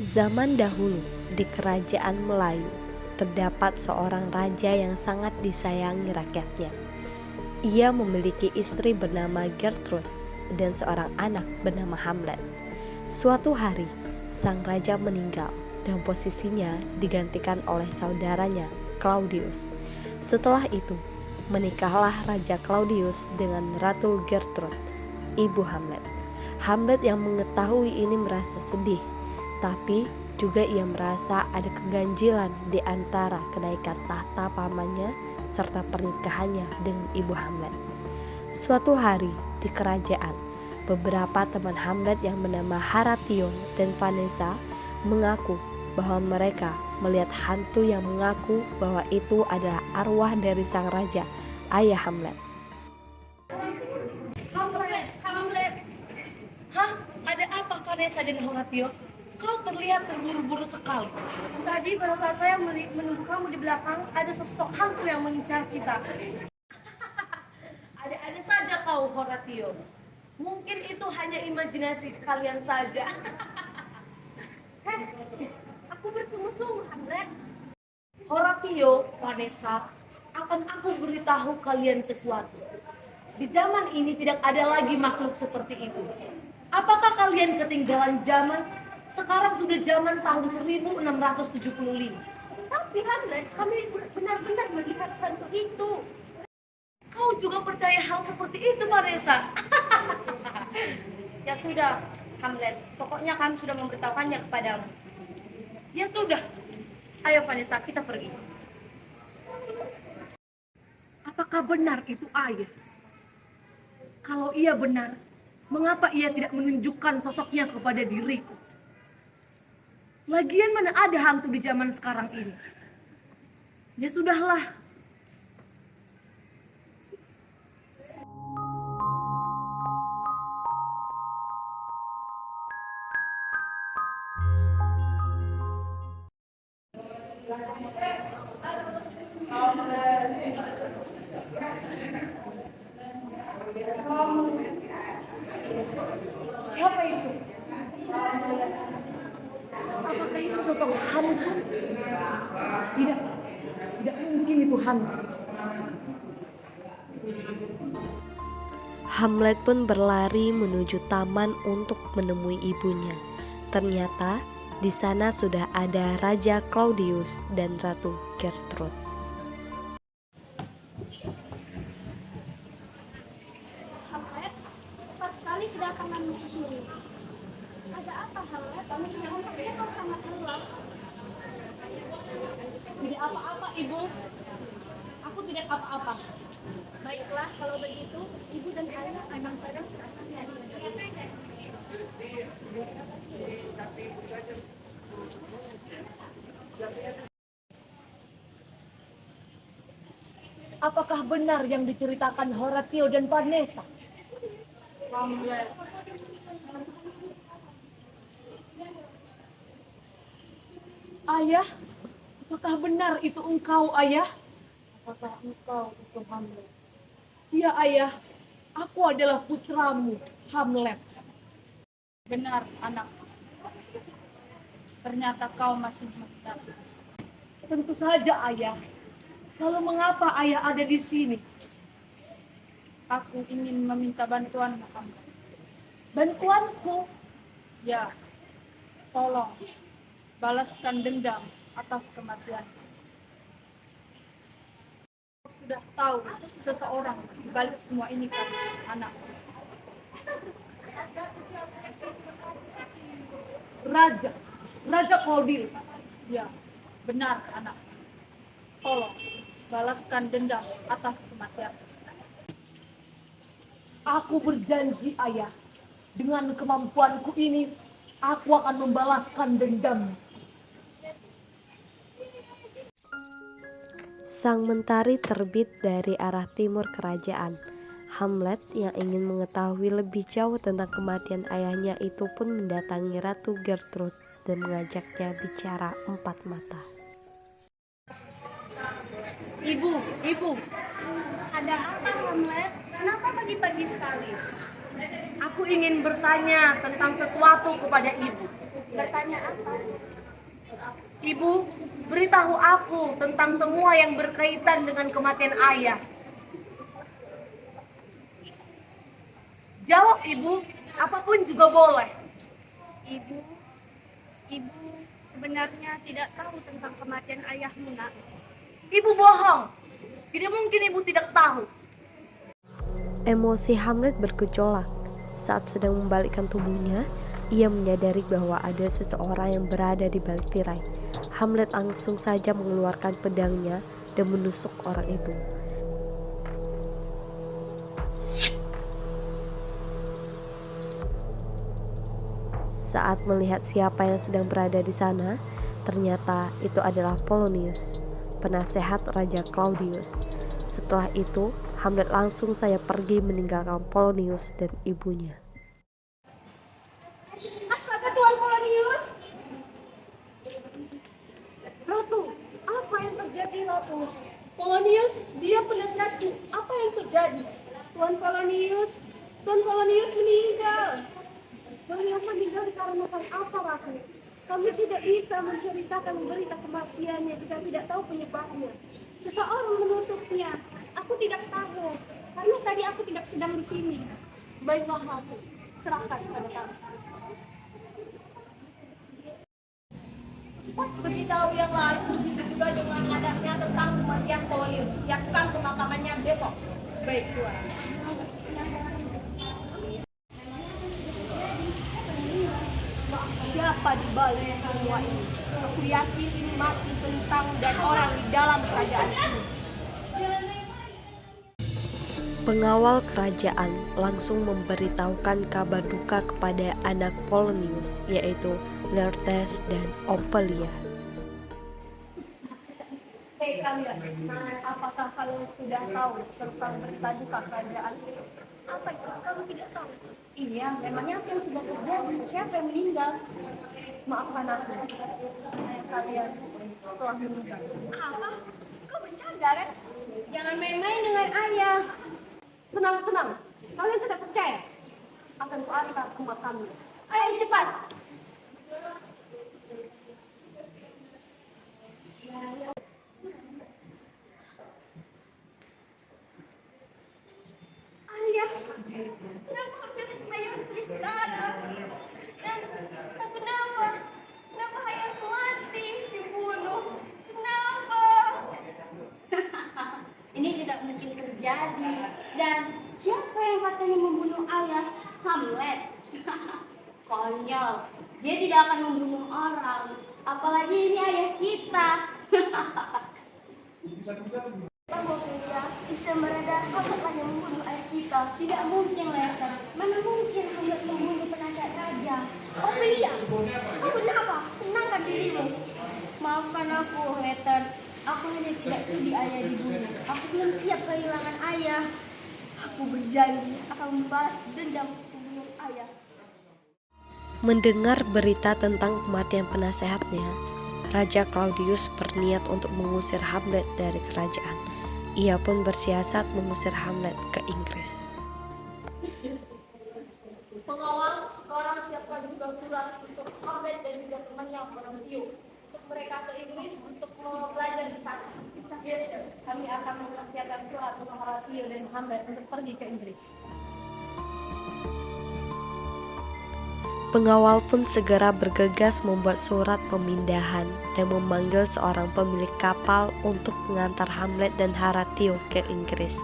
Zaman dahulu, di kerajaan Melayu, terdapat seorang raja yang sangat disayangi rakyatnya. Ia memiliki istri bernama Gertrude dan seorang anak bernama Hamlet. Suatu hari, sang raja meninggal dan posisinya digantikan oleh saudaranya, Claudius. Setelah itu, menikahlah Raja Claudius dengan Ratu Gertrude, ibu Hamlet. Hamlet yang mengetahui ini merasa sedih, tapi juga ia merasa ada keganjilan di antara kenaikan tahta pamannya serta pernikahannya dengan ibu Hamlet. Suatu hari di kerajaan, beberapa teman Hamlet yang bernama Horatio dan Vanessa mengaku bahwa mereka melihat hantu yang mengaku bahwa itu adalah arwah dari sang raja, ayah Hamlet. Hamlet, Hamlet. Hah? Ada apa Vanessa dan Horatio? Kau terlihat terburu-buru sekali. Tadi pada saat saya menunggu kamu di belakang, ada sosok hantu yang mengincar kita. Ada-ada saja kau, Horatio. Mungkin itu hanya imajinasi kalian saja. Heh, aku bersungguh-sungguh, Hamlet. Horatio, Vanessa, akan aku beritahu kalian sesuatu. Di zaman ini tidak ada lagi makhluk seperti itu. Apakah kalian ketinggalan zaman? Sekarang sudah zaman tahun 1675. Tapi Hamlet, kami benar-benar melihat hantu itu. Kau juga percaya hal seperti itu, Vanessa? Ya sudah, Hamlet. Pokoknya kami sudah memberitahukannya kepadamu. Ya sudah. Ayo Vanessa, kita pergi. Apakah benar itu ayah? Kalau ia benar, mengapa ia tidak menunjukkan sosoknya kepada diriku? Lagian mana ada hantu di zaman sekarang ini? Ya sudahlah. Siapa itu? Apakah itu sosok hantu? Tidak, tidak mungkin itu hantu. Hamlet pun berlari menuju taman untuk menemui ibunya. Ternyata di sana sudah ada Raja Claudius dan Ratu Gertrude. Hamlet, cepat sekali kedatanganmu ke sini. Ada apa, Hamlet? Nampaknya kau sangat lelah. Tidak apa-apa, Ibu. Aku tidak apa-apa. Baiklah, kalau begitu, ibu dan ayah akan pada Apakah benar yang diceritakan Horatio dan Vanessa? Hamlet. Ayah, apakah benar itu engkau, ayah? Apakah engkau itu Hamlet? Iya, ayah. Aku adalah putramu, Hamlet. Benar, anak. Ternyata kau masih muda. Tentu saja, ayah. Lalu mengapa ayah ada di sini? Aku ingin meminta bantuan, Hamlet. Bantuanku. Ya, tolong balaskan dendam atas kematian. Kau sudah tahu seseorang di balik semua ini kan, anak. Raja Claudius. Ya, benar, anak. Tolong balaskan dendam atas kematian. Aku berjanji, ayah. Dengan kemampuanku ini, aku akan membalaskan dendam. Sang mentari terbit dari arah timur kerajaan. Hamlet yang ingin mengetahui lebih jauh tentang kematian ayahnya itu pun mendatangi Ratu Gertrude dan mengajaknya bicara empat mata. Ibu, Ada apa, Hamlet? Kenapa pagi-pagi sekali? aku ingin bertanya tentang sesuatu kepada ibu. Bertanya apa? Ibu, beritahu aku tentang semua yang berkaitan dengan kematian ayah. Jawab ibu, apapun juga boleh. Ibu, ibu sebenarnya tidak tahu tentang kematian ayahmu, nak. Ibu bohong. Tidak mungkin ibu tidak tahu. Emosi Hamlet bergejolak. Saat sedang membalikkan tubuhnya, ia menyadari bahwa ada seseorang yang berada di balik tirai. Hamlet langsung saja mengeluarkan pedangnya dan menusuk orang itu. Saat melihat siapa yang sedang berada di sana, ternyata itu adalah Polonius, penasehat Raja Claudius. Setelah itu, Hamlet langsung saja pergi meninggalkan Polonius dan ibunya. Astaga, Tuan Polonius! Ratu, apa yang terjadi, Ratu? Polonius, dia penasehatku. Apa yang terjadi? Tuan Polonius meninggal. Beliau meninggal dikarenakan apa, Ratu? Kami tidak bisa menceritakan berita kematiannya jika tidak tahu penyebabnya. Seseorang menusuknya. Aku tidak tahu, karena tadi aku tidak sedang di sini. Baiklah, Ratu. Serahkan pada kami. Beritahu yang lain begitu juga dengan adanya tentang kematian Polonius. Siapkan pemakamannya besok. Baik, Tuan. Siapa di balik semua ini? Aku yakin ini masih tentang dan orang di dalam kerajaan ini. Pengawal kerajaan langsung memberitahukan kabar duka kepada anak Polonius, yaitu Laertes dan Ophelia. Hei kalian, apakah kalian sudah tahu tentang berita duka kerajaan ini? Apa itu? Kamu tidak tahu? Iya, memangnya apa yang sudah terjadi? Siapa yang meninggal? Maafkan aku, kalian telah meninggal. Apa? Kau bercanda, Ren? Jangan main-main dengan ayah. Tenang, kalian tidak percaya? Akan kuantar ke makamnya. Ayo cepat. Ayah, kenapa harus ayah seperti sekarang? Dan kenapa ayah harus mati dibunuh? Kenapa? Ini tidak mungkin terjadi. Dan siapa yang katanya membunuh ayah? Hamlet. Konyol. Dia tidak akan membunuh orang. Apalagi ini ayah kita. Kamu Ophelia, bisa meredar Hamletlah yang membunuh ayah kita. Tidak mungkin, Letter. Mana mungkin Hamlet membunuh penasehat raja? Ophelia, kau kenapa? Tenangkan dirimu. Maafkan aku, Letter. Aku hanya tidak sudi ayah dibunuh. Aku belum siap kehilangan ayah. Aku berjanji akan membalas dendam pembunuh ayah. Mendengar berita tentang kematian penasehatnya, Raja Claudius berniat untuk mengusir Hamlet dari kerajaan. Ia pun bersiasat mengusir Hamlet ke Inggris. Pengawal, sekarang siapkan juga surat untuk Hamlet dan juga temannya Horatio untuk mereka ke Inggris untuk belajar di sana. Yes, sir. Kami akan mempersiapkan surat untuk Horatio dan Hamlet untuk pergi ke Inggris. Pengawal pun segera bergegas membuat surat pemindahan dan memanggil seorang pemilik kapal untuk mengantar Hamlet dan Horatio ke Inggris.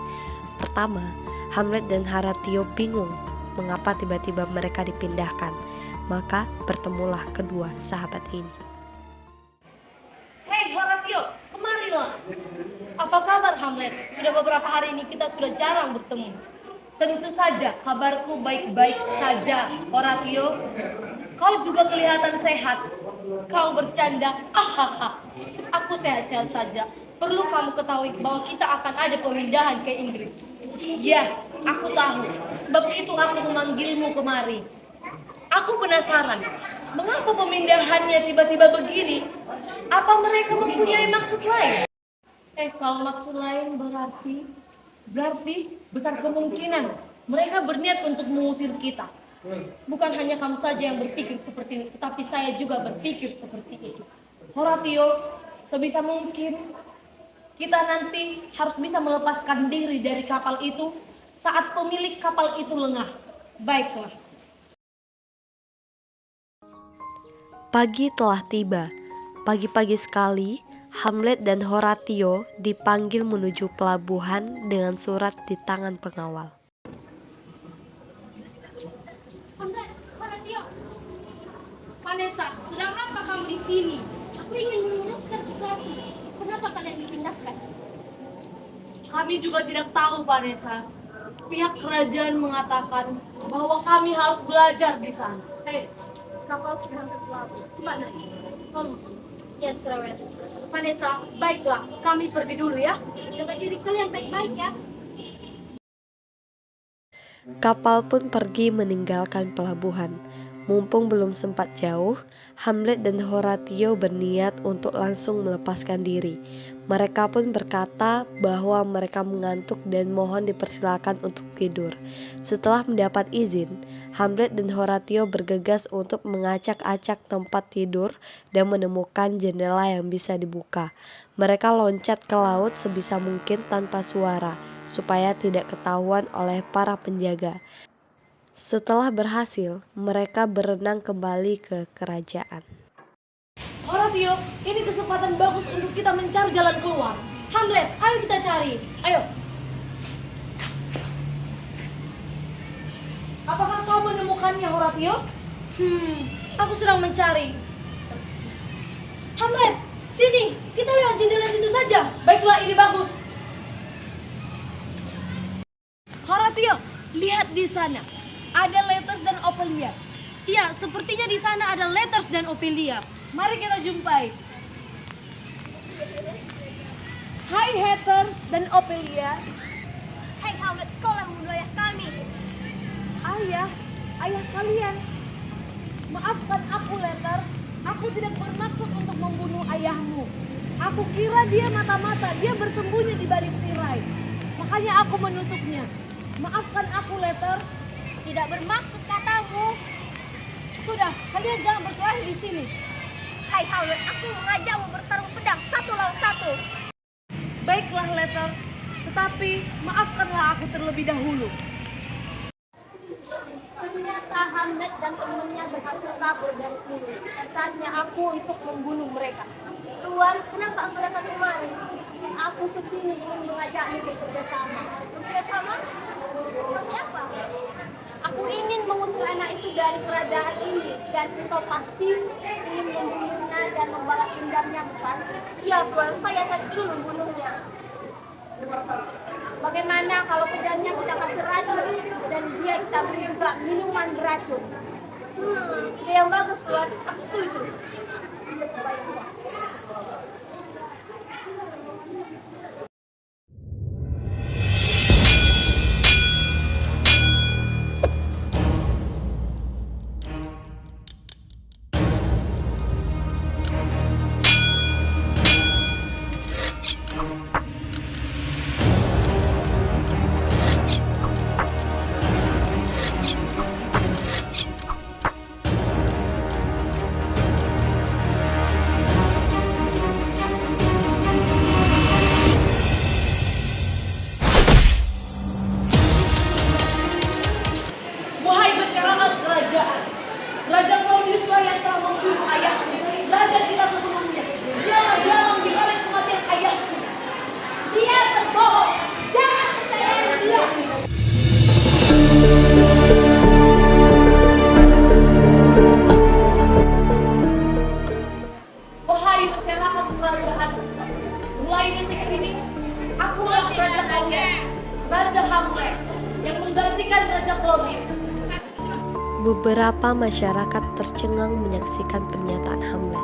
Pertama, Hamlet dan Horatio bingung mengapa tiba-tiba mereka dipindahkan. Maka bertemulah kedua sahabat ini. Hei Horatio, kemarilah. Apa kabar Hamlet? Sudah beberapa hari ini kita sudah jarang bertemu. Tentu saja kabarku baik-baik saja, Horatio. Kau juga kelihatan sehat. Kau bercanda, hahaha. Aku sehat-sehat saja. Perlu kamu ketahui bahwa kita akan ada pemindahan ke Inggris. Ya, aku tahu. Sebab itu aku memanggilmu kemari. Aku penasaran, mengapa pemindahannya tiba-tiba begini? Apa mereka mempunyai maksud lain? Kalau maksud lain berarti besar kemungkinan mereka berniat untuk mengusir kita. Bukan hanya kamu saja yang berpikir seperti ini, tetapi saya juga berpikir seperti itu. Horatio, sebisa mungkin kita nanti harus bisa melepaskan diri dari kapal itu saat pemilik kapal itu lengah. Baiklah. Pagi telah tiba. Pagi-pagi sekali, Hamlet dan Horatio dipanggil menuju pelabuhan dengan surat di tangan pengawal. Horatio, Vanessa, sedang apa kamu di sini? aku ingin meluruskan sesuatu. Kenapa kalian dipindahkan? Kami juga tidak tahu, Vanessa. Pihak kerajaan mengatakan bahwa kami harus belajar di sana. Hei, kapal sedang terpelabuh. Mana? Ya cerewet. Vanessa, baiklah, kami pergi dulu ya. Jaga diri kalian baik-baik ya. Kapal pun pergi meninggalkan pelabuhan. Mumpung belum sempat jauh, Hamlet dan Horatio berniat untuk langsung melepaskan diri. Mereka pun berkata bahwa mereka mengantuk dan mohon dipersilakan untuk tidur. Setelah mendapat izin, Hamlet dan Horatio bergegas untuk mengacak-acak tempat tidur dan menemukan jendela yang bisa dibuka. Mereka loncat ke laut sebisa mungkin tanpa suara, supaya tidak ketahuan oleh para penjaga. Setelah berhasil, mereka berenang kembali ke kerajaan. Horatio, ini kesempatan bagus untuk kita mencari jalan keluar. Hamlet, ayo kita cari. Ayo. Apakah kau menemukannya, Horatio? Aku sedang mencari. Hamlet, sini, kita lewat jendela situ saja. Baiklah, ini bagus. Horatio, lihat di sana. Ada Letters dan Ophelia. Iya, sepertinya di sana ada Letters dan Ophelia. Mari kita jumpai. Hai Heather dan Ophelia. Hei Hamlet, kau yang membunuh ayah kami. Ayah kalian. Maafkan aku, Letters. Aku tidak bermaksud untuk membunuh ayahmu. Aku kira dia mata-mata, dia bersembunyi di balik tirai. Makanya aku menusuknya. Maafkan aku, Letters. Tidak bermaksud katamu. Sudah, kalian jangan berkelahi di sini. Hai Hamlet, aku mengajakmu bertarung pedang 1 lawan 1. Baiklah, Letter. Tetapi maafkanlah aku terlebih dahulu. Ternyata Hamlet dan temannya berhasil kabur dari sini. Saatnya aku untuk membunuh mereka. Tuan, kenapa engkau datang kemari? Aku kesini ingin mengajakmu bekerja sama. Bekerja sama? Seperti apa? Aku ingin mengusir anak itu dari kerajaan ini, dan engkau pasti ingin membunuhnya dan membalas dendamnya, bukan? Iya Tuan, saya sangat ingin membunuhnya. Bagaimana kalau pedangnya kita kasih racun dan dia kita beri juga minuman beracun? Ide yang bagus Tuan, aku setuju. Wahai masyarakat kerajaan, Raja Claudius yang telah membunuh ayahku, raja kita sebelumnya, dialah dalang di balik kematian ayahku. Dia berbohong, jangan percaya dia. Wahai masyarakat kerajaan, mulai detik ini, akulah raja kalian, Raja Hamlet, yang menggantikan Raja Claudius. Beberapa masyarakat tercengang menyaksikan pernyataan Hamlet,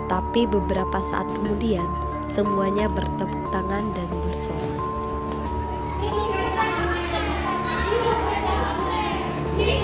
tapi beberapa saat kemudian semuanya bertepuk tangan dan bersorak. Ini